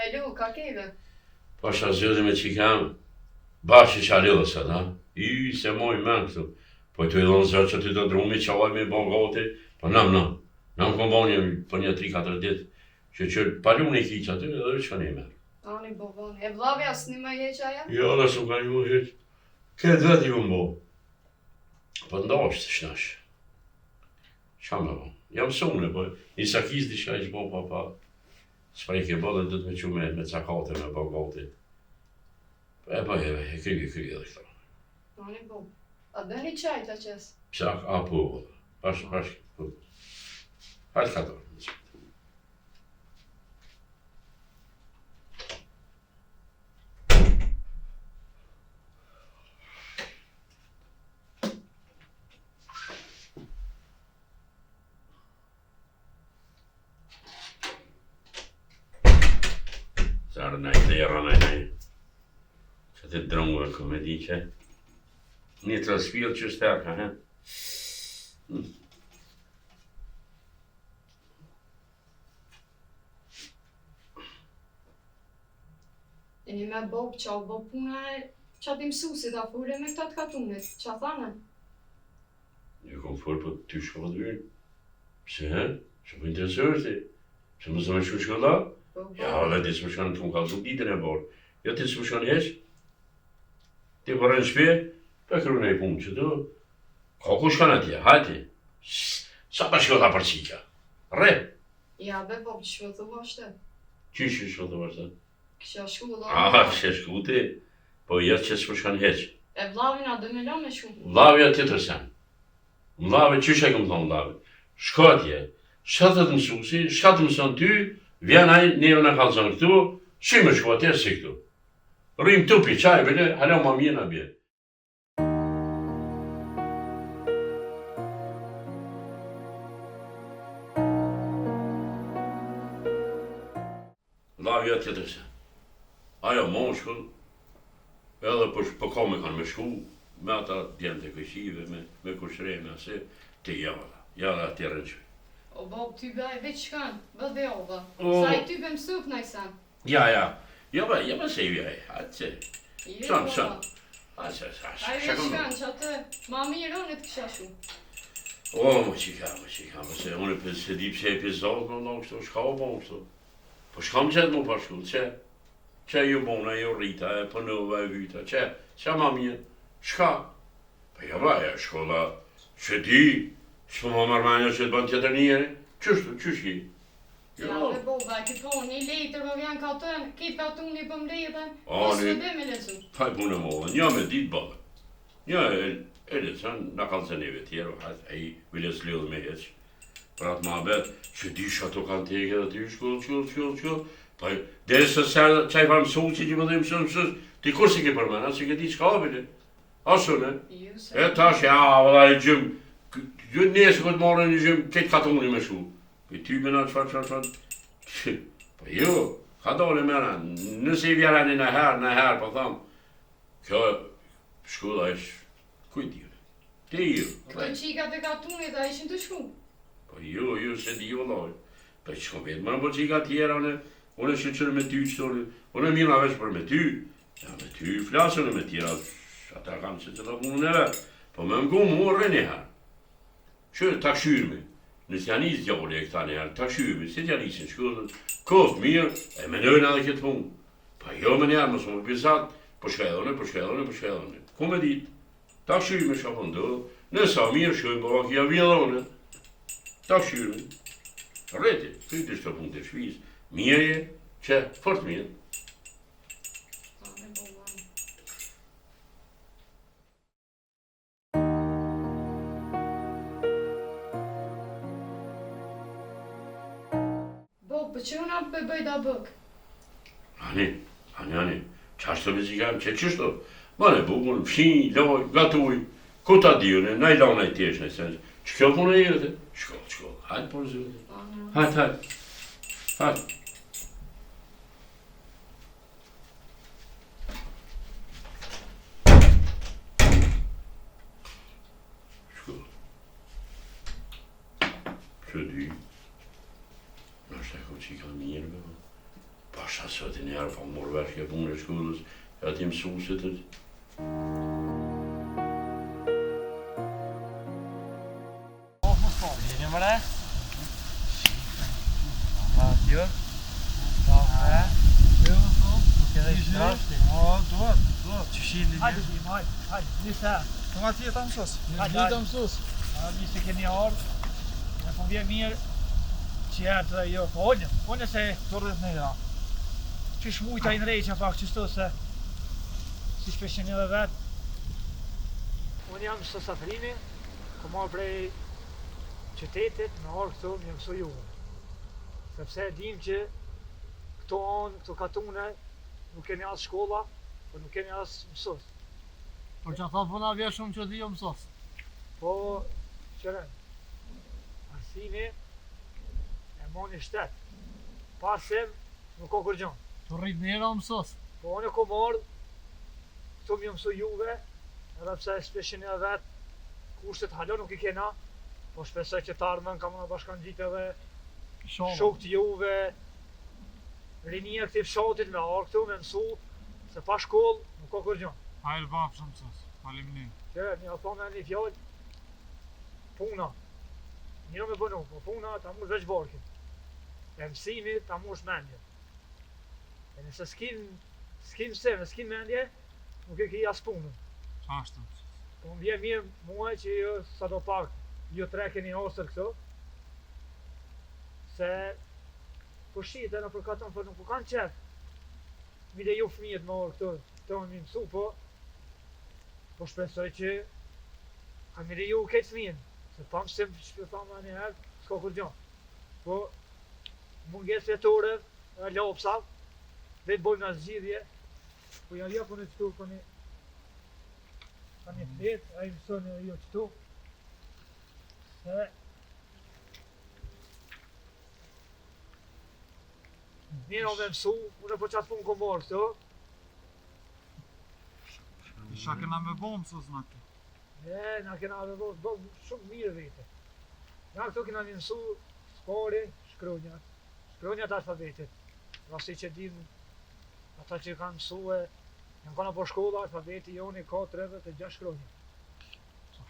Alo, ka keve? Pasha zëdhe me që kam, bashkë që alidhe se da, se moj men këtu. Po të idhon zërë që ty të drumi që avaj me bon gati, po nam kom bon një 3-4 dit, që palu një ki që aty edhe që një merë. Ani bobani, e vlavi asë një më heq aja? Jo, dhe su ka një më heq, këtë vetë ju më bo. Po të ndashtë të shnash. Qa me bo? Jam sumne, po një sakis di shka i që bo pa. S'prej ke bo dhe dhëtë me që me cakate me bon gati. E kryge dhe këta. Ani bob. A dhe një qaj të qes? Psak, a po, bashkë, po. Hajtë ka dorë. Sarë nëjtë, jera nëjtë. Që të drëngë e me di që. Një të spirë që stërka, he? E një me bob që a bob puna e që ati mësusit a fure me këta të katunit, që a thane? Një kom fërë për ty shkollë të vyrë. Pse, he? Që për interesërë ti? Që më zëme shku shkolla? Ja, dhe ti së më shkanë të më kalëzuk ditën e borë. Jo ti së më shkanë heq? Ti përre në shpe? Për kërë në i punë që tu? Ka ku shkanë atje, hajti? Sa pa shkolla për qika? Re? Ja, be bob që shvë të vashte. Qysh shkolla të vashte? Kësha shku dhe Kësha shku ti? Po jetë që së më shkanë heq. E vlavin a dhe me lo me shku. Vlavi atë tjetër sen. Vlavi, qysh e këmë thonë vlavi? Shko atje, shkatët mësusi, shkatë mëson ty, vjen aj, neve në kalëzën këtu, shi me shku atje si këtu. Rrim tu pi qaj, bile, halë ma mjena bje. Vlavi atë tjetër sen. Ajo mon shkull, edhe për kome kanë me shku, me ata djenë të këshive, me kushre, me ase, të jala të rënë që. O bob, ty be aj veç shkanë, bë dhe ova. Sa i ty be mësuk në i sen. Ja, jo be se i vjaj, hajtë që. Jo, Shon. Aj veç shkanë që atë ma mirë unë të kësha shu. O, më qika, se unë e se di pse e pizot, më në kështu, shka o bon kështu. Po shkam qëtë më pashkull, që ju bona, ju rrita, e pënëva, e vyta, që ma mirë, shka? Po ja ba, ja shkolla, që di, që më mërmanja që të bënë tjetër njëri, qështu ki? Ja, dhe boba, ki po, një letër më vjen ka të, kitë ka të unë i pëm letën, po së dhe me lecu. Faj punë më dhe, një me ditë bëllë. Një e lecën, në kalëzëneve tjerë, a i vile s'lidhë me heqë. Pra të ma betë, që di shato kanë teke dhe ty shkull, pa dhe se qaj pa mësu që më dhe mësu, ti kur si ke përmena, që ke di qka obile? Asu, ne? E tash, ja, vëlla i gjymë, nesë këtë marrë një gjymë, këtë ka të unë me shu. Për ty bëna qfar. Po jo, ka dole mena, nëse i vjera një herë, po thamë, kjo shkulla ishë, kujtire, ti jo. Këto qikat e katunit a ishin të shku? Po jo, se di vëllaj. Po që kom vetë, më në po qika tjera, unë e shqyqërë me ty qëtore, unë e mira veç për me ty. Ja, me ty flasën e me tjera, ata kam që të të punën e vetë. Po me më gumë mu rrë një herë. Që ta këshyrëmi, nësë janë isë djole e këta një herë, ta këshyrëmi, si t'janë isin shkullën, kofë mirë, e me nëjnë edhe këtë punë. Pa jo me njerë, mësë më pisat, po shkedhone. Ku me ditë, ta këshyrëmi shka pëndohë, nësa mirë shkojnë po vakja vjedhone. Ta këshyrëmi. Rreti, këtë ishtë të punë të shpisë, mirë që fort mirë. Po që unë apë bëj da bëk? Ani, qashtë të me zikam, që qështu? Bane bukën, fshin, loj, gatuj, ku ta diune, na i lana i tesh në sensë. Që kjo punë e jete? Shkoll, hajtë por zhvete. Hajtë. Shkoll. Që di, nështë e ko që i ka mirë, Pasha sot e njerë, pa morë vesh ke punë e shkollës, e ati mësusit e... Jeni më re? Radio. Kafe. Nuk edhe i shtrashti. Duhet. Që shilin Hajde, hajde, nisa. Të nga tjetë mësus. Hajde, mësus. Nisi keni ardhë. Në po vje mirë që jetë jo, po onë se Të rrët në ira. që shmujta i nrejqa pak qështu se si shpeshen edhe vetë. Unë jam së Safrini, ku marrë prej qytetit, me orë këtu më mësu juve. Sepse dim që këto anë, këto katune, nuk kemi as shkolla, po nuk kemi as mësus. Por që a tha puna vje shumë që dhjo mësus. Po, qëren, arsimi e moni shtetë, pasim nuk ka kërgjon. Të rrit në ira mësus. Po unë ku marrë, këtu më mësu juve, edhe pse shpeshin e vetë, kushtet halo nuk i kena, po shpesoj që të ardhmen ka më në bashkan gjitë edhe shok të juve, rinia këti fshatit me arë këtu, me mësu, se pa shkollë nuk ka kërgjon. Hajrë bafë shumë mësus. Faleminderit. Që një thome një fjallë, puna, njëro me bënu, po puna ta mush veç barkin, e mësimi ta mush mendje. E nëse s'kin mësim, s'kin mendje, nuk e ki as punën. Qashtë mësus. Po më vjen mirë muaj që ju sa do pak, ju tre keni osër këtu, se po shite në përkatën, po nuk po kanë qef. Mide ju fëmijët më orë këtu, të më mësu, po shpresoj që ka mire ju këtë fëmijën, se pa mësim që për thamë një herë, s'ka kur gjon. Po munges jetore, lopsa, vetë bojmë në zgjidhje, po ja po në qëtu, po një fletë, a i mësën e jo qëtu, se njëra me mësu, unë po qatë punë kom marrë këtu, Isha kena me bo mësus në këtu. na kena dhe bo shumë mirë vete. Na këtu kena një mësu spari, shkronjat alfabetit. Rasti që din ata që kanë mësue, janë kanë po shkolla, alfabeti joni ka 36 shkronjë.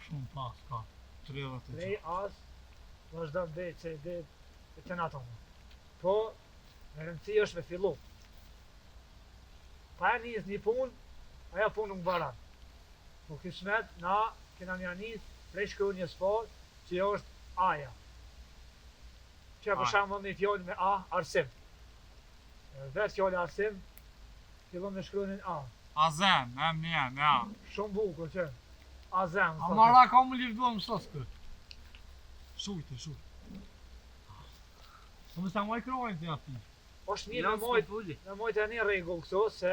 Shumë pas ka. 36. Prej as, vazhdon B, C, D, e të natëmë. Po, në rëndësi është me fillu. Pa e njës një punë, aja punë nuk baran. Po kismet, na kena një njës prej shkronjës parë, që është aja. Që për shembull një fjallë me A, arsim. Vetë fjallë arsim, fillon me shkronjën A. Azem, ja. Shumë bukur që. Azem. Amara ka më livdu mësus këtë. Shujte. Po më sa maj krojnë të ati. Është mirë me mojt e një rregull këto, se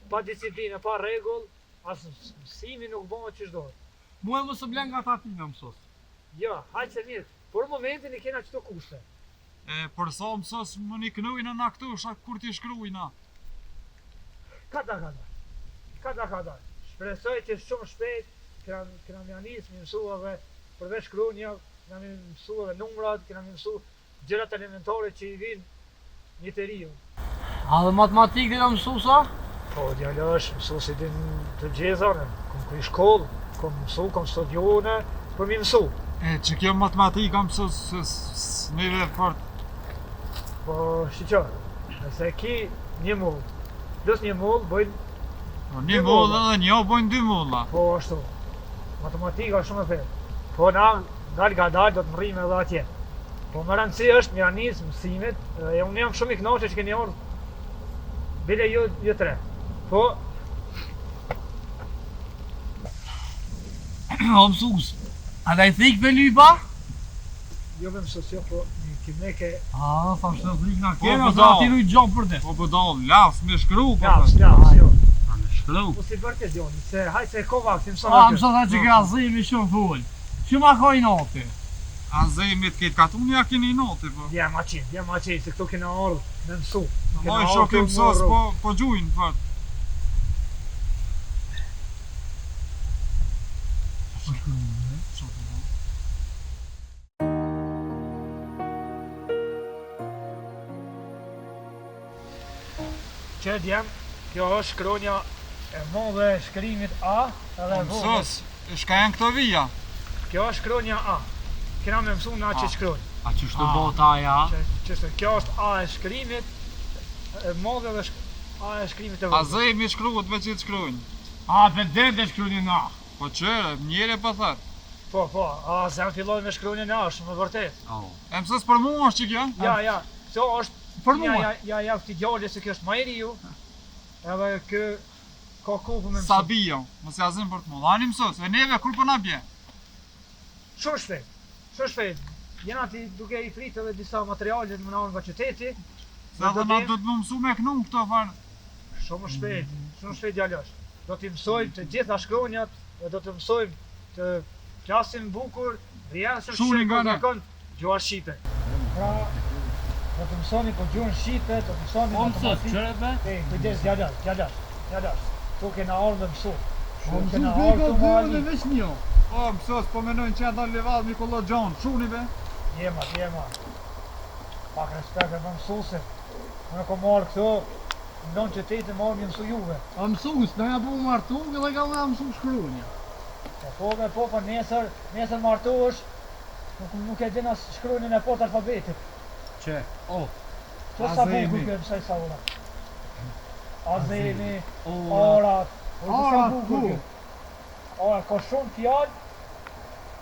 pa disiplinë, pa rregull, as mësimi nuk bëhet që shdohet. Muaj më së blen nga ta ti në mësus. Jo, hajtë se mirë, por momentin i kena qëto kushte. Për sa mësus më një kënujnë në këtu, shak kur ti shkrujnë. Kada. Shpresoj që shumë shpejt kena më janis, më mësu edhe përveç shkronja, kena më mësu edhe numrat, kena më mësu gjërat elementare që i vinë një të riu. A dhe matematik dhe në mësusa? Po, djallë është mësu si din të gjezane, kom kri shkollë, kom mësu, kom studione, për mi mësu. Që kjo matematika mësus neve fort. Po, shqyqo, nëse ki një mull, plus një mull, bëjnë Një mull dhe një bojnë 2 mulla. po ashtu. Matematika është shumë e thellë. Po na dal nga dal do të mrrim edhe atje. Po më rëndësi është me janis mësimit, e unë jam shumë i kënaqur që keni ardhur. Bile ju tre. Po O mësus, a da i thik për lypa? jo me mësosjo, po një kimneke Tha shtë thik nga Po, kena, po, sa do. ti nuk gjohë për te. Po do, las me shkru, jas, jo. Me shkru. Po si vërtet joni, se hajtë se ko vakti, mëson Mësa tha që ka zimi shumë full. Që ma ka i nati? A zemit këtë katun ja keni i nati, po. Dje ma qenë, se këtu kena ardhur me mësu. Ma i shokim mësos, po gjujnë, fat. që djem, kjo është shkronja e madhe e shkrimit A edhe vogël. Mësos, shka janë këto vija? Kjo është shkronja A. Kena me mësu na që shkronjë. A që shtë bota ja? Kjo është A e shkrimit e madhe dhe A e shkrimit e A vogël. zë mi shkruhet me qitë shkrujnë? A për dhe shkruani na? Po qëre, njëre për thërë. Po, a zem filloj me shkronjën e A, është me vërtet. E mësës për mu është që kjo? Ja, kjo është Për mua? Ja, këti djallë se kjo është majeriu. Edhe kë ka kohë me mësu. Sabio, mos ja zim për të mu. Ani mësës, e neve kur për na bje? Shumë shpejt. Jena ti duke i fritë edhe disa materialet më nanë nga qyteti. Se edhe na do të më mësu me kënu këto farë. Shumë shpejt djallosh. Do t'i mësojmë të gjitha shkronjat dhe do të mësojmë të flasim bukur, rjesëm Shuni nga ne. gjuhar shqipe. Pra, do të mësoni po gjuhën shqipe, do të mësoni matematikë. qëre be? Kujdes djallosh. Tu kena orë me mësu. Kena Mësu orë të dhe mali. veç një. O, mësës, po menojnë që janë levad Nikola Gjon, shuni be? Jema. Pak respekt e më mësusit. Unë ko marrë këto, ndonë qytetin marrë mi mësu juve. A mësus, në ja bu martu dhe ka nga mësu shkruani. Po, nesër martohesh, nuk e dina shkruanin e pot alfabetit. Që? O, Që sa bukur kjo mësaj sa ura? Azemi, orat, Orat, ku? Orat, ka shumë fjallë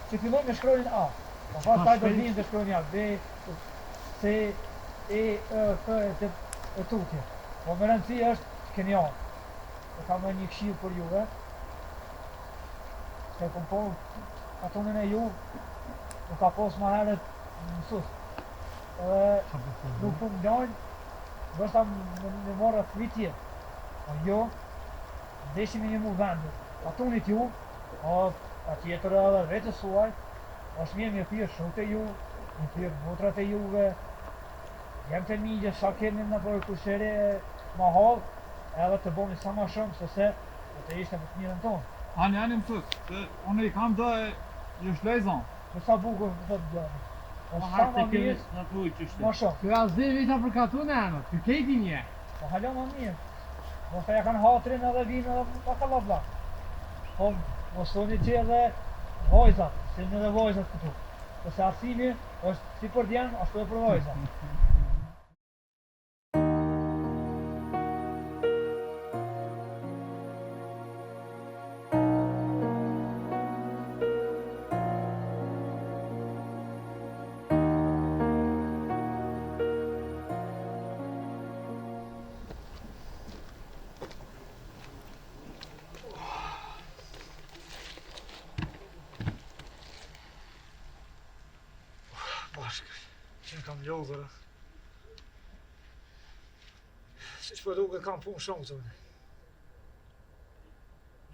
që filloj me shkruanin A. Pa pas taj do vinë të shkruanin A, B, C, E, F, e tutje. Po më rëndësi është keni A. E ka me një këshill për juve. Se kom po atonin e ju, nuk ka pos ma heret mësus. Nuk po më njojnë, bërsta më morë të vitje. Po jo, ndeshimi një mu vendu. Atonit ju, a tjetër edhe vetës suaj, është mirë me pyrë shute ju, me pyrë botrat e juve. Jem të migje sa keni në për kushere ma halë, edhe të bomi sa ma shumë, se të ishte për të mirën tonë. Ani mësës, se unë i kam dhe ju shlejzon. Për sa bukur të të gjani. ma Sa harë ma të mirë, këmë në tuj që shtë. ma shumë. Kjo azdevi ta përkatu në anë, kjo kejti një. Po halo ma mirë. Mosta ja kanë hatrin edhe vinë edhe pa kalabla. Po mos thoni që edhe vojzat, se në edhe vojzat këtu. Përse arsimi është si për djenë, ashtu e për vojzat. Bashkë, që në kam lodhër. Si që për duke kam punë shumë të unë.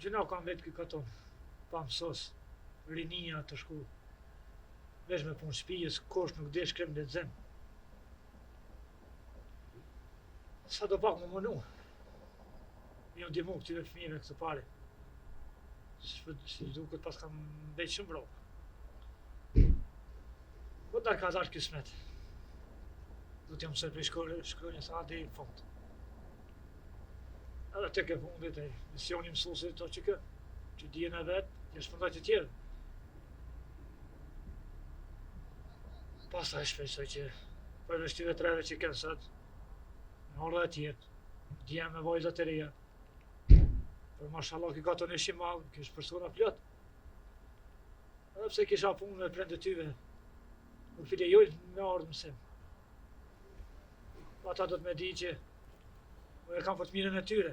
Gjëna kam vetë këtë katon, pa mësos, rinia të shku. Vesh me punë shpijës, kosh nuk desh krem dhe dzem. Sa do pak më mënu. Mi unë dimu këtyre fëmijëve këtë pare. Si duket pas kam vetë shumë brokë. Po dar ka dash kismet. Do t'jam mësoj për shkronjës sa dhe i fund. Edhe të ke fundit e misioni mësusit to që dijen e vetë, një shpëndaj të tjerë. Pasta e shpesoj që për vështive treve që kënë sot, në orë dhe tjetë, dijen me vojzat e reja. Për mashallah ki gato në shimal, kish persona plot. Edhe pse kisha punë me prende tyve, nuk filejojnë me ardhë mësim. Ata do të me di që unë e kam për të mirën e tyre.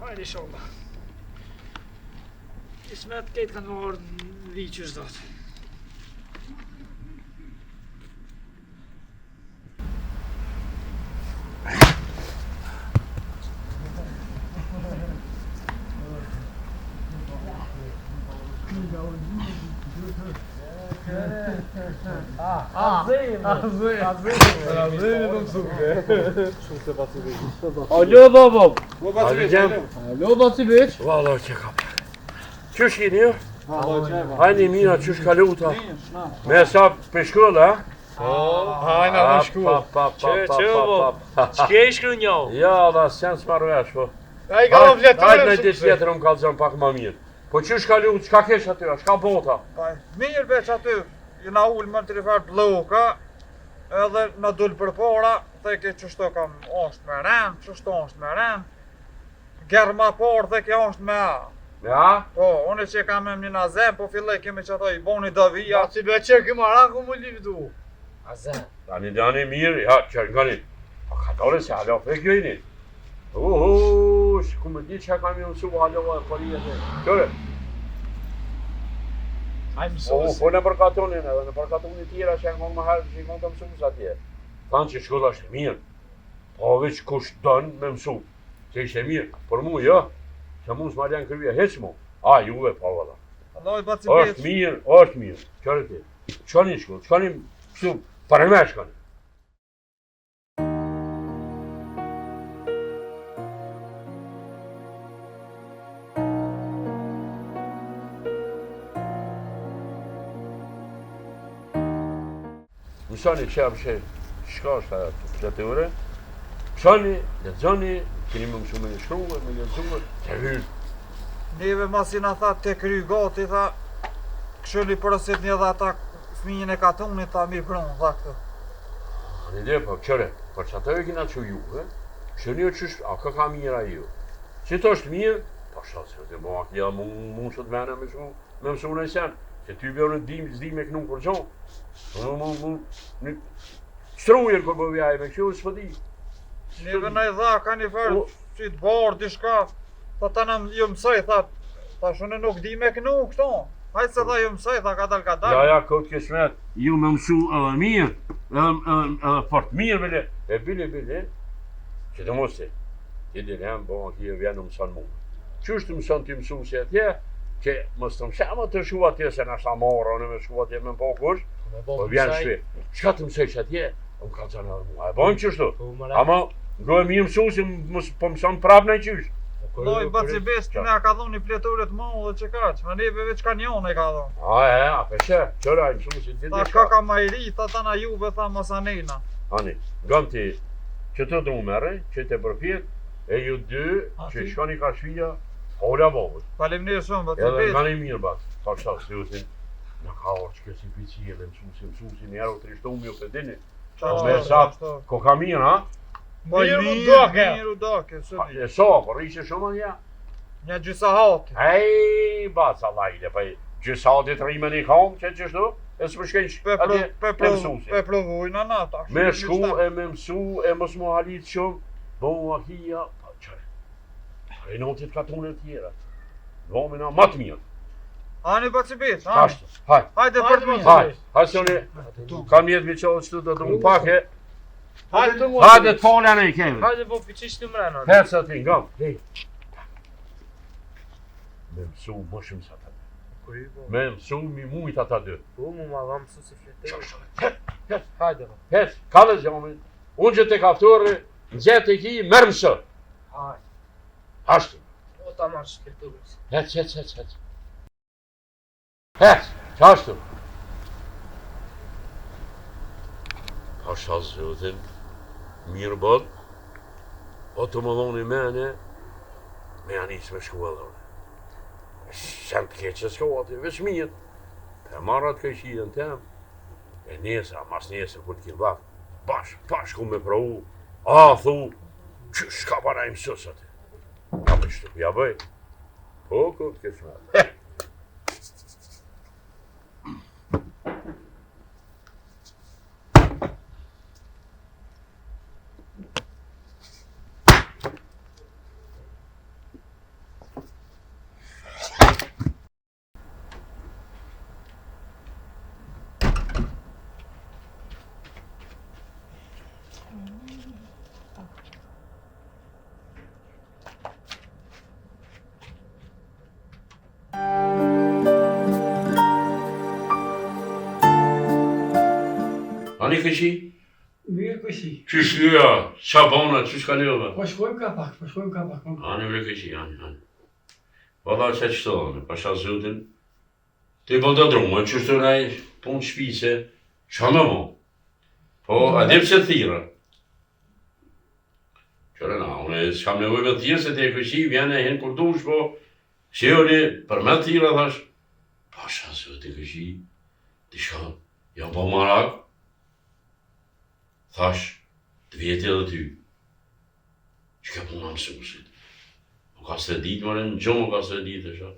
Hajde inshallah. Kismet këtë kanë më ardhë në vijë që shdatë. Alo babam. Alo, Alo Basibeq. Valla që kam. Qësh jeni ju? Hajni mina, qysh ka luta? Me sa për shkollë, ha? Hajna në shkollë. Ç'ke i shkruan jo? Ja, da sen s'marrë vesh, po. Ai ka vletore. Hajt në ditë tjetër më kallzon pak më mirë. Po qysh ka lutë, çka kesh aty, çka bota? Mirë veç aty, jena ullë më të rifar bloka, edhe në dull për para, theke qështo kam është me ren, qështo është me ren, gerë ma parë theke është me a. Ja? Po, unë që kam e një zem, po fillej kemi që ato i boni dëvija. Si be që këmë araku më livdu. Dani mirë, ja, që ngani. Po ka dole se halo për gjojni. Shku më di që kam ju mësu halo e polijet e. Qëre? Ai mësuesi. Po në përkatonin edhe, në përkatonin tjera që e ngon më herë që i ngon të mësus atje. Thanë që shkolla është mirë. Po veç kush dënë me mësu. Që ishte mirë, për mu jo. Që mu s'ma janë kërvija heq mu. A, juve pa valla. është mirë. Qërë ti. Qëni shkollë, qëni mësu, për me shkollë. Mësoni që apë shka është të të ure. Mësoni, lexoni, keni më mësu me një shkruve, me një zume, të hyrë. Neve masi na tha te kry gati, tha, këshëlli përësit një dhe ata fëmijën e katunit, tha mi prunë, tha këtë. Në ide, po, qëre, për që ato e kina që ju, këshëni o qështë, a ka ka mira ju. Që të është mirë, po shasë, të më akja mund që të vene me mësu në sen, që ty bjërë në zdi me kënu për gjonë. Në shtrujër kër për vjaj me këshu, s'po di. Neve në i dha, ka një farë, që të barë, dishka, tha ta në ju mësoj, tha shune nuk di me kënu këto. Hajtë se tha ju mësoj, tha ka dal. Ja, këtë kësmet, ju me mësu edhe mirë, edhe fort mirë bile. E bile, që të mos ti. Ti dilem, bo në kje vjenë mëson mu. Qështë të mëson ti mësu se atje, që mos të mësema të shu atje se në shta marë, në me shu atje me po kush, po vjenë shve. Qëka të mësej që atje, më ka të zanë edhe mu. A e bojnë qështu? Ama, ngoj mirë mësu se po mëson prap në qysh. Loj baci bes, që ne ka dhonë një pletorit ma dhe që kaq, ma neve veç ka njone ka dhonë. A peshe, qëra i mësu si ti Ta shka ka ma i ri, ta na juve, tha masanena. Ani, gëm ti, që të du mere, që të përpjet, e ju dy, që shkoni ka shvija, hola bobët. Falemnirë shumë, baci Edhe bes. nga një mirë bat, ta qëta së jutin, në ka orë që kësi pici edhe mësusi një erë, të rishtu mjë për dini. Me sa, ko ka mirë, ha? Miru doke, sëdi. E so, por ishe shumë nja? Një gjysa hati. Ej, baca lajle, pa gjysa hati të rime një kam, që qështu, e së përshkenq, Pe plovujnë në nata. me shku e me mësu, e mos mu halit shumë, bo mu ahia, pa qëre. Renotit ka tonë e tjera. Vomina matë mirë. Ani baci bes, Ashtu, hajt. Hajde për të mirë. Hajt, soni, kam jetë mi qohë qëtu të më pake. Hajde të Hajde të folja në i kemi. Hajde po piqish të mrena. Herë sa ti, ngam, hej. Me mësu më shumë sa ta dy. Me mësu mi mujt ata dy. Po mu ma dha mësu se Hajde, fletej. Hajde po. kallës jamin. Unë që te kafturë, nëzjet e ki, mërë mësë. Hajde. Ashtu. O ta marrë shkreturës. Hec. Hec, qashtu. Pasha zëtin, mirë bëd, o të më dhoni mene, me janis me shku edhe. Shem të keqë s'ko ati, veç mirë. Pe marrat këshirën tem, e nesa, mas nesa kur t'ki vak, bash ku me pravu, thu, që shka para i mësus ati. Ja me shtu, ja bëj. Po, këtë këshme. Ani këshi? Mirë këshi. Qysh lyja, qa bona, qysh ka lyva? Po shkojmë ka pak. Ani vre këshi, ani. Valla që qëto, pasha zëtin, Ti po të drumë, që shtu nëj punë shpise, qa më mo? Po, a dhe pëse thira? Qërë na, unë s'kam nevoj me thirë, se te këshi vjene hen kur dush, po, që unë për me thira, thash, pasha se te këshi, ti shka, ja po marak, thash, të vjetë edhe ty, që ka puna mësusit. Më ka së ditë, më në gjumë ka së ditë,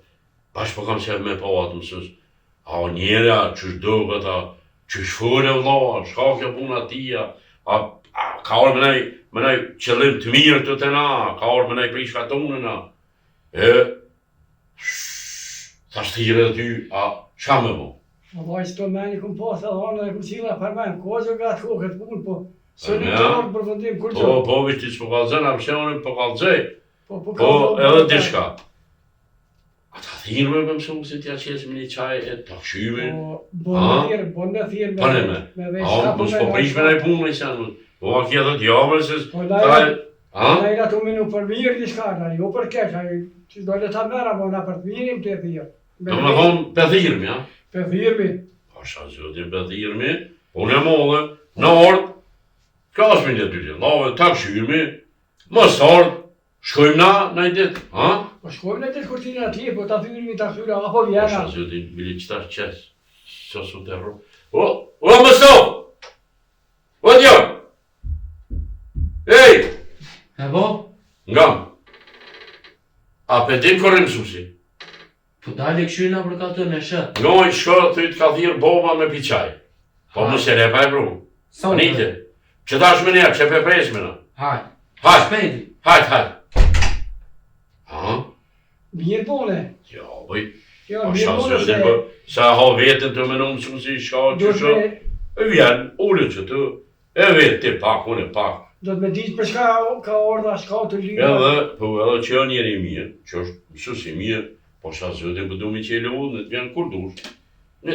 bash po kam qef me po atë mësus, a njëra, qësh do këta, qësh fërë e vloa, shka kjo puna tia, ka orë më nej qëllim të mirë të të na, ka orë më nej prish ka tonë na, thash thire dhe ty, a shka me mo? Vaj s'to meni kum pas edhe anë dhe kum qila për men, ko që nga të kokët punë, po së një të orë përfundim kur që. Po, vishti s'po kalëzën, a pëse unë po kalëzëj, po edhe dishka. A ta thirë me mësu se t'ja qesë me një qaj e ta këshyme. Bon në thirë me veç. A, mos po prish me nej punë me qenë. Po, a kje dhe t'jabër se... Po, lajra të minu për mirë një shka, jo për keq, që dojle ta mera, po na për të mirim të e thirë. Do me thonë për thirëmi, ja? Për thirëmi. Pasha zëtin për thirëmi, unë e modhe, në ordë, ka është me një ty të lave, ta këshyme, mos ardë, shkojmë na i ditë, ha? Po shkojmë në ditë kur t'i në atje, po ta thyrëmi, ta këshyra, apo vjena. Pasha zëtin, bili qëta qesë, që su të rrë. O, më sto! O, t'jo! Ej! E bo? Ngam! A pëtim kërë mësusi? Po dalë e këshyna për ka të në shët. Ngoj shko, thujt ka thirë boba me piqaj. Po më se lepa e bru. Sa më? Nite, që ta shme njerë, që pe presme na. Hajt. Hajt, Shpejti. hajt. Ha? Mirë bone. Jo, bëj. Jo, Pa mirë shka bone zëtin, po, sa ha vetën të menon mësusi, shka, që shka. E vjen, ullë që të, e vetë ti pak, unë e pak. Do të me ditë për shka ka orda, shka të lirë. Edhe që janë njeri mirë, që është mësusi mirë, po shka zëtin për du mi qele ullë, në të vjen kur dush.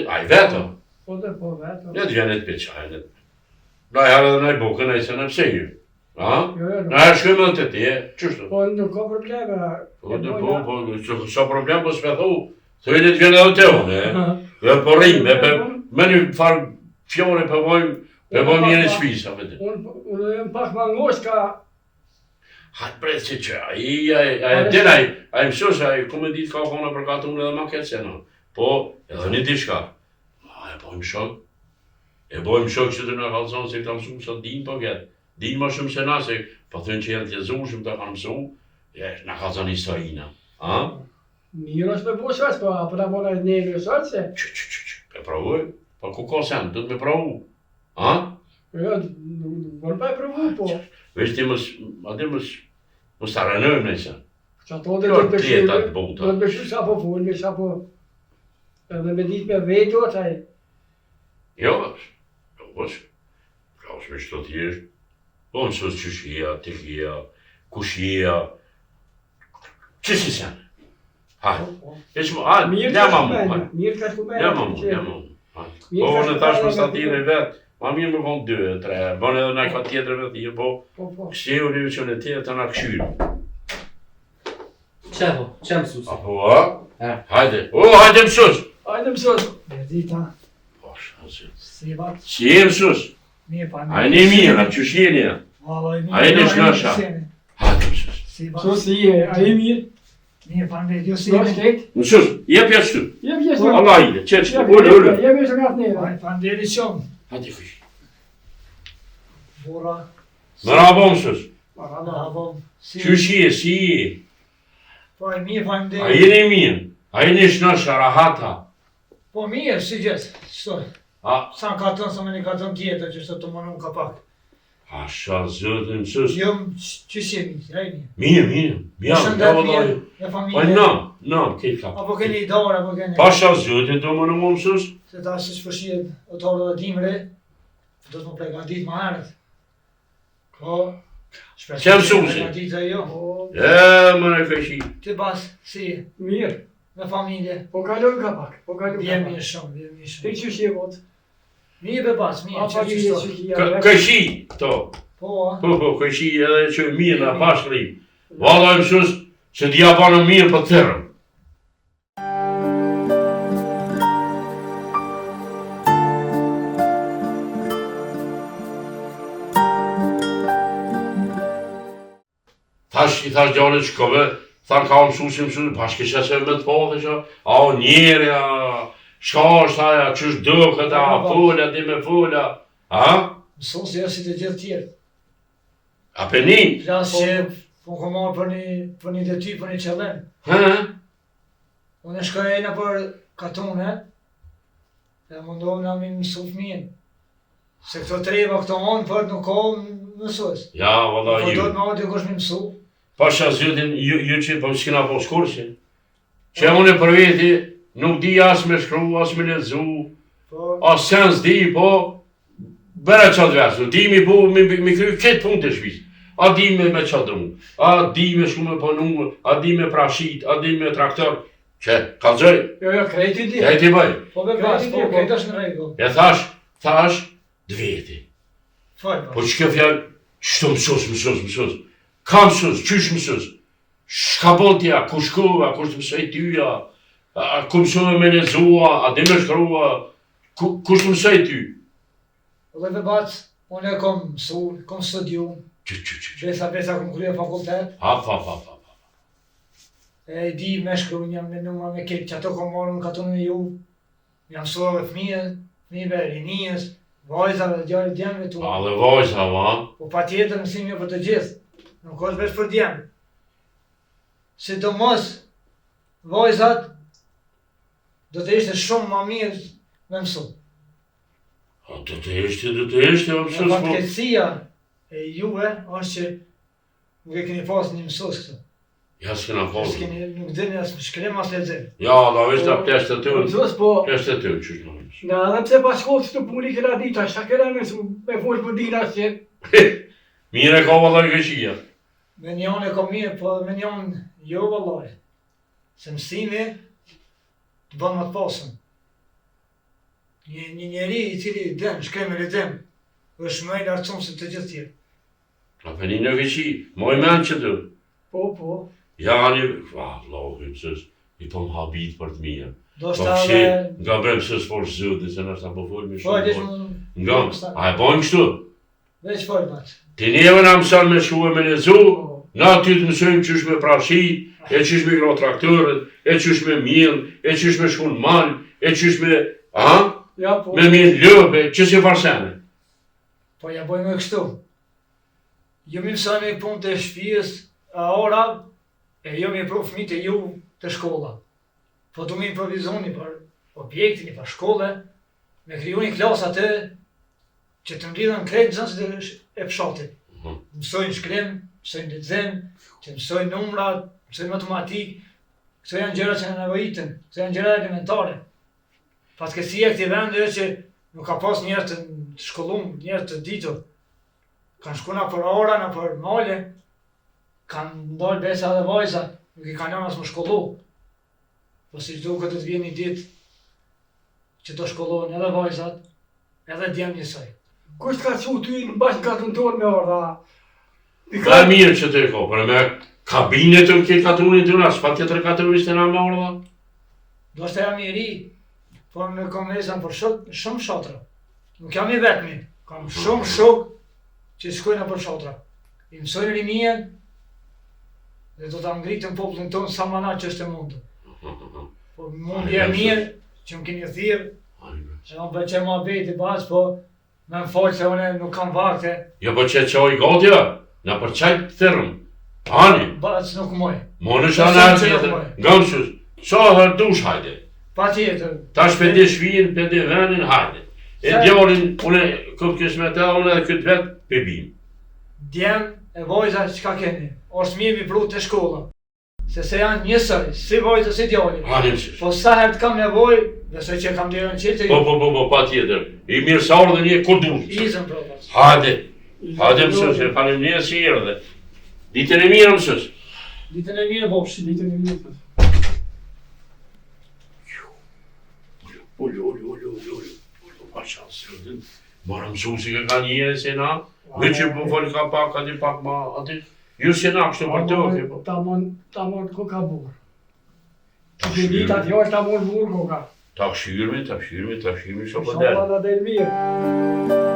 A i vetë, Po dhe po vetë. në të vjen e të peqaj, na herë edhe na i buke, na i se në pse ju. Ha? Jo, Na herë shkojmë edhe të ti, qështu? po nuk ka probleme. Po, sa problem, po s'me thu, thujnë të vjen edhe të unë, dhe po rrimë, me një farë fjore për bojmë njëri shpisa, me të. Unë e më pak ma ngosh ka... Hajtë brezë që a i mësus, a i kume ditë ka kona për katë unë edhe ma këtë sena. Po, edhe një dishka. E bojmë shok. E bojmë shok që të në kalëson se këta mësu sa din po këtë. Din ma shumë se na, se po thënë që jenë tjezushëm të kanë mësu, në kalëson historina. A? Mirë është me po shës, po apo da bona e njëri e sot se... Pe pravuj. Po ku ka sen, du të me pravu. A? Jo, nuk pa e provu, po. Vesh ti mos të rënojmë nëjse. Që ato dhe Kjo do të tjetat buta. do të bëshu sa po fulmi, sa po... Edhe me ditë me vetë o taj. Jo, është. Ka është me shto t'jesht. Po në sësë qëshia, të gjia, kushia. Që si sen? Hajtë. Mirë Ja ka ma shku mu, mene, hajtë. mirë ka shku mene. Ja ma mu, ja ma mu. Mirë Po ka në shku tash mene, Konstantine vetë, ma mirë më konë 2, 3, bon edhe na ka tjetër me thirë, po Po. kështë e unë që në tjetër të na këshyrë. Që po? Që mësus? Apo, a? Ja. Hajde, hajde mësus! Hajde mësos. Berdita, Po, shazë. si bat, Si e mësus? mirë pa A e një mirë, a që shjeni ja? Valoj, A e një shnasha? Hajde mësus. Si bat. So si e, a i mirë? Mirë pa në jo si e. Mësus, jep jashtë tu. Jem jeshtë. Allah ide, qeqë, ullë. Jem jeshtë nga të nera. Pa nderi shumë. Hajde kësh. Bora, Bravo mësus. parada habom. Që shje, si je? Po e mirë pa A nderi. jeni mirë? A jeni shnasha, rahata? Po mirë, si gjithë. Shtoj. A, Sa në katon, sa me një katon tjetër, që shtë të më nuk ka pak. a shazë, mësus. Jo, që si e mirë, a i mirë. Mirë. Ja, Shëndet ja, mirë, ja. e Po familje. na, këtë ka. Apo keni i dorë, apo keni... Pasha zëtin të më në më mësus? Se ta si shpëshjet otorë dhe dimre, do të më pregatit më herët. Ko, Që mësuesi? Pregatit dhe jo. Më në këshi. Ti bas, si, Mirë, me familje. po kalon ka pak, po kalon Bje ka pak. mirë shumë, bje mirë Ti shumë. që shi e vot? Mirë be bas, mirë, A që pa që që shto. që ja. Këshi, to. Po, a? Po, këshi edhe që mirë në pashri. Valla e mësus, që t'ja banë mirë për të tërën. i thash djallit shkove, thanë ka mësuesi, bashkësha se me të po, thësha, a o njeri, shka është aja, qësh duket, fola, di me fola, a? Mësuesi është si të gjithë tjerë. A penin? Flasë që po ko marrë për një dety, për një qëllim. Unë shkoj ejna për katune, e mundohë nga mi mësu fëmijën. Se këto treba këto onë për nuk ka mësues. Ja, valla Po ju. do të më aty kush mi mësu. Pasha zëtin, ju që po s'kina po shkursin. Që unë për veti, nuk di as me shkru, as me lezu, Po, as sen s'di, po, bëra qatë versu, di mi bu, mi kry këtë punë të shpis. A di me qadru, a di me shku me punu, a di me prashit, a di me traktor. Që, kalzoj, jo, krejti di. e ti bëj. Po be pas, po, krejti është në rregull. E thash, dveti. Fal, Po që kjo fjallë, qëto mësus. Ka mësus, qysh mësus? Shka bon tja, ku shkova, ku shtë mësoj tyja, ku mësoj me lezua, a di me shkrua, ku shtë mësoj ty? Dhe be bac, unë e kom mësu, kom studiu, besa kom krye fakultet, Ha. e di me shkru, jam me numra me ketë, që ato kom marrë në katunën e ju, jam mësua dhe fëmijëve, rinijës, vajzave dhe djarë djemve tu. A dhe vajza, va? Po pa tjetër mësimi për të gjithë, nuk është veç për djemë. Sidomos, vajzat do të ishte shumë ma mirë me mësu. A do të ishte, o Në mësus, po. fatkeqësia e juve është që nuk e keni pas një mësus këtu. Ja s'kena posë. Nuk dini as shkrim as lexim. Ja, da vesh ta pleshtë të tënë. Mësus, po, Pleshtë të tënë, qysh në mësus. nga edhe pse pas shkollë që të puni këra dita, shka këra me folë për dina që Mire ka valla Greqia. Me njën e kom mirë, po me njën jo vallaj. Se mësimi të bën më të pasën. Një njeri i cili dem, shkrim e lexim, është më i lartësuar se të gjithë tjerë. A për një në Greqi, moj men që të. po, Ja një, Allahu mësus, i po më habit për të mirë. Do Po shta fshi, dhe... nga bre mësus for zëtë, se nështë ta po folë me Po, edhe shumë. shumë... Nga, a e pojmë kështu? Veç folë matë. Ti neve na mësën me shku e me lezu, na ty të mësojmë qysh me prashit, e qysh me gro traktorët, e qysh me mjën, e qysh me shku në mal, e qysh me, ja, po. me mjën lëbe, që si farsene. Po ja bojmë kështu. Ju mi mësoni punë të shtëpisë, ora, e ju mi pru fëmijët e ju të shkolla. Po du mi improvizoni për objektin, për shkolle, me kriju një klasë atë që të mblidhen krejt nxënësit e fshatit. Mësojnë shkrim, mësojnë lexim, që mësojnë numrat, mësojnë matematik, këto janë gjëra që në nevojitën, këto janë gjëra elementare. Fatkeqësia e këtij vendi është që nuk ka pas njerëz të shkollum, njerëz të ditur. Kanë shku na për ora, na për male, kanë ndalë besa dhe vajza, nuk i kanë as më shkollu. Po si duket do të vjen një ditë që do shkollohen edhe vajzat, edhe djemë njësoj. Kush ka që ty në bashkë katën tonë me orda? Ka mirë që të e ko, për me kabinet të në këtë katrunin të nësë, pa tjetër katrunin të në me orda? Do shtë jam i ri, por në komezan për shumë shatra. Nuk jam i vetmi, kam shumë shok që shkojnë për shatra. I mësojnë rinien dhe do të ngritën popullin tonë sa mana që është e mundu. Po mundi e mirë që më keni thirë, që në bëqe ma beti bazë, po me më falë se une nuk kam vakte. Jo po që qoj gotja, në për qaj të thërëm, ani, Bazë nuk moj. mo në shanë arë tjetër, nga mësus, sa hër dush hajde, Pa tjetër. ta shpedi shvijen, pedi venin, hajde. E djarin, une, këpë kësh me ta, une edhe këtë vetë, pebim. Djem e vojza çka keni, është mirë mi pru të shkolla. Se janë njësoj, si vojza si djali. Ani mësus. Po sa herë të kam nevoj, besoj që kam derën qëtë, Po, pa tjetër, i mirë sa orë dhe një kur dush. izën propas. Hajde mësus, e falim një si erë dhe. Ditën e mirë mësus. Ditën e mirë, bopshi, ditën e mirë. Ullu, pa shansë, marë mësusi ka njëre se na, me që po folë ka pak, ati pak ma, ati, ju se na kështë për të okej, po. Ta mon koka burë. Të ditat jo është ta mon burë koka. Ta këshyrmi, shumë për Shola në del mirë.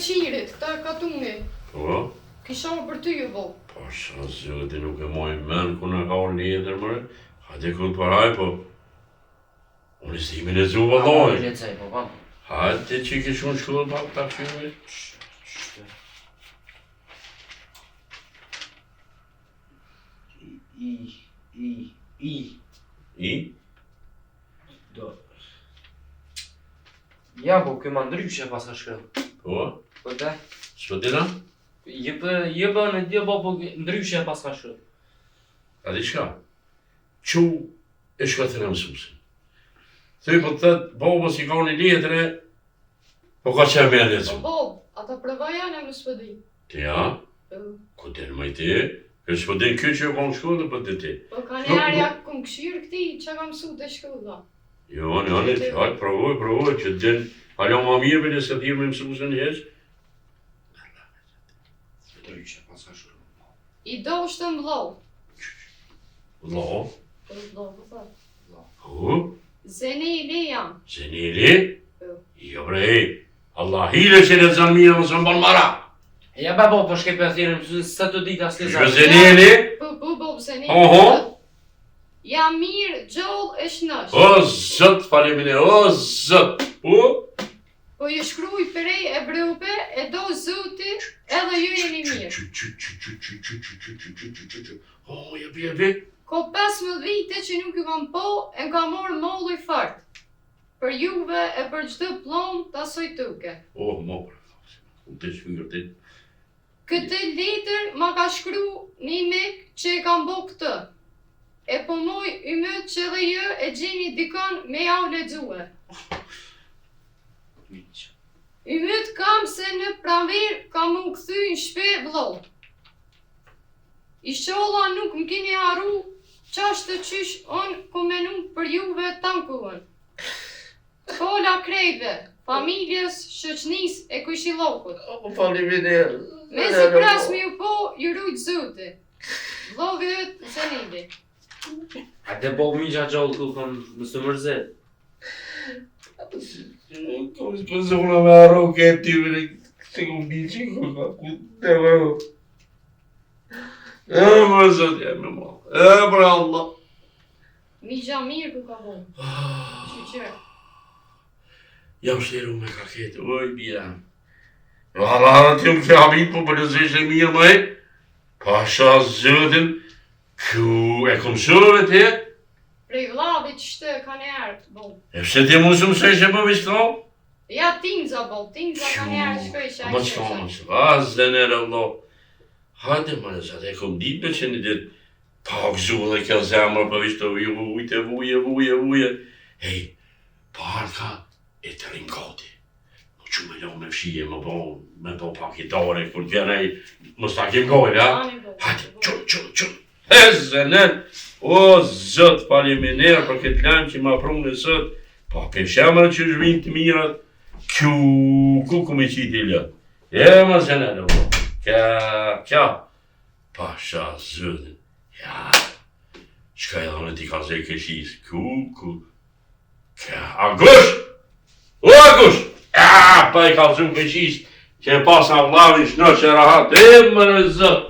qirit, këta katuni. Po? Kisha për ty ju bo. Pasha zëti nuk e moj men ku në ka o letër mëre. Hajde këtë paraj, po. Unë si me lezu vëlloj. Lecaj, po, pa. Hajde që ke shumë shkollë pa këta këshyme. I? Do. Ja, po, këma ndryshe pas ka shkëll. Po? Po, da. Që dina? Jebë në dje, po, ndryshe pas ka shkëll. A di shka? Qu e shka të në mësusin. Thuj po të thëtë, bobo si ka një letre, po ka që me lezu. Po, ata prëvaja në më spëdi. Ti ja? Ku të në majti e? Kërë shpëdin kjo që jo ka në shkollë, për të ti. Po ka njerë ja këm këshirë këti, që ka mësu të shkolla. Jo, hajtë provoj, që të gjenë, halon ma mirë për nëse thirë me mësusën heq. Ndryshe pas ka shkollë. I do është të mblau. Lo? Po, mblau, po thë. Hu? Zenili jam. Zenili? Jo bre, Allah hile që le të zanë mirë më së më banë mara. Ja, babo, po shke për thirë mësu, së të ditë asë të zanë. Zenili? Po, Zenili. Oho? Jam mirë, gjollë e shnash. O, zët, falemine, o, zët. Po? Po ju shkruj përej e breupe, e do zëti, edhe ju jeni mirë. O, jebi. Ko 15 vite që nuk ju kam po, e kam morë mollu i fartë. Për juve e për çdo plomë të asoj tuke. O, mo, unë të shkyrë ti. Këtë letër ma ka shkru një mik që e kam bo këtë. E po moj ymët që dhe jë e gjeni dikon me ja u lexue. Ymët kam se në pranver kam u këthy në shpe vllo. I sholla nuk më kini haru qashtë të qysh on ku menu për juve tankuën. Fola krejve, familjes, shoqnis e kujshilokut. O, falemine. Me si pras me ju po, ju rujt zëti. Vlogët Zenili. Hajde, bo, mija gjollë ku kom mësë të mërzet. Kom zona me arro këtë ty me se kom bici ku të vërë. E më zët e me ma. E për Allah. Mi gja mirë ku ka bo. Shqyqer. Jam shleru me kaketë, oj bia. Rara të jëmë që habit po për nëzesh e mirë mëj. Pasha zëtin, ku e kom shove të e? Prej vladit shtë ka njerë të bo. E pse ti mu shumë se ishe për vishto? Ja tinza bo, tinza ka njerë shkoj që Ma që ma që, a zdenere Allah. Hajde ma nësat e kom ditë për që një ditë. Pak zhullë e kjo zemër për vishto vuje. Hej, parka e të rinkoti. Që me lo me fshije me po pak i dore, kur t'vjenej, mos ta kim gojnë, ja? Hajde, qëm. E zënen, o zët faliminer për këtë lanë që ma prunë në sët, pa ke shemër që zhvinë të mirat, ku me qitë i lëtë. E ma zënen, kja, pasha zëdën, ja, qka e dhënë t'i ka zë këshis, kja, Agush! Pa i ka zëmë këshis, që e pasa vlavin shno që rahat, e më në zët.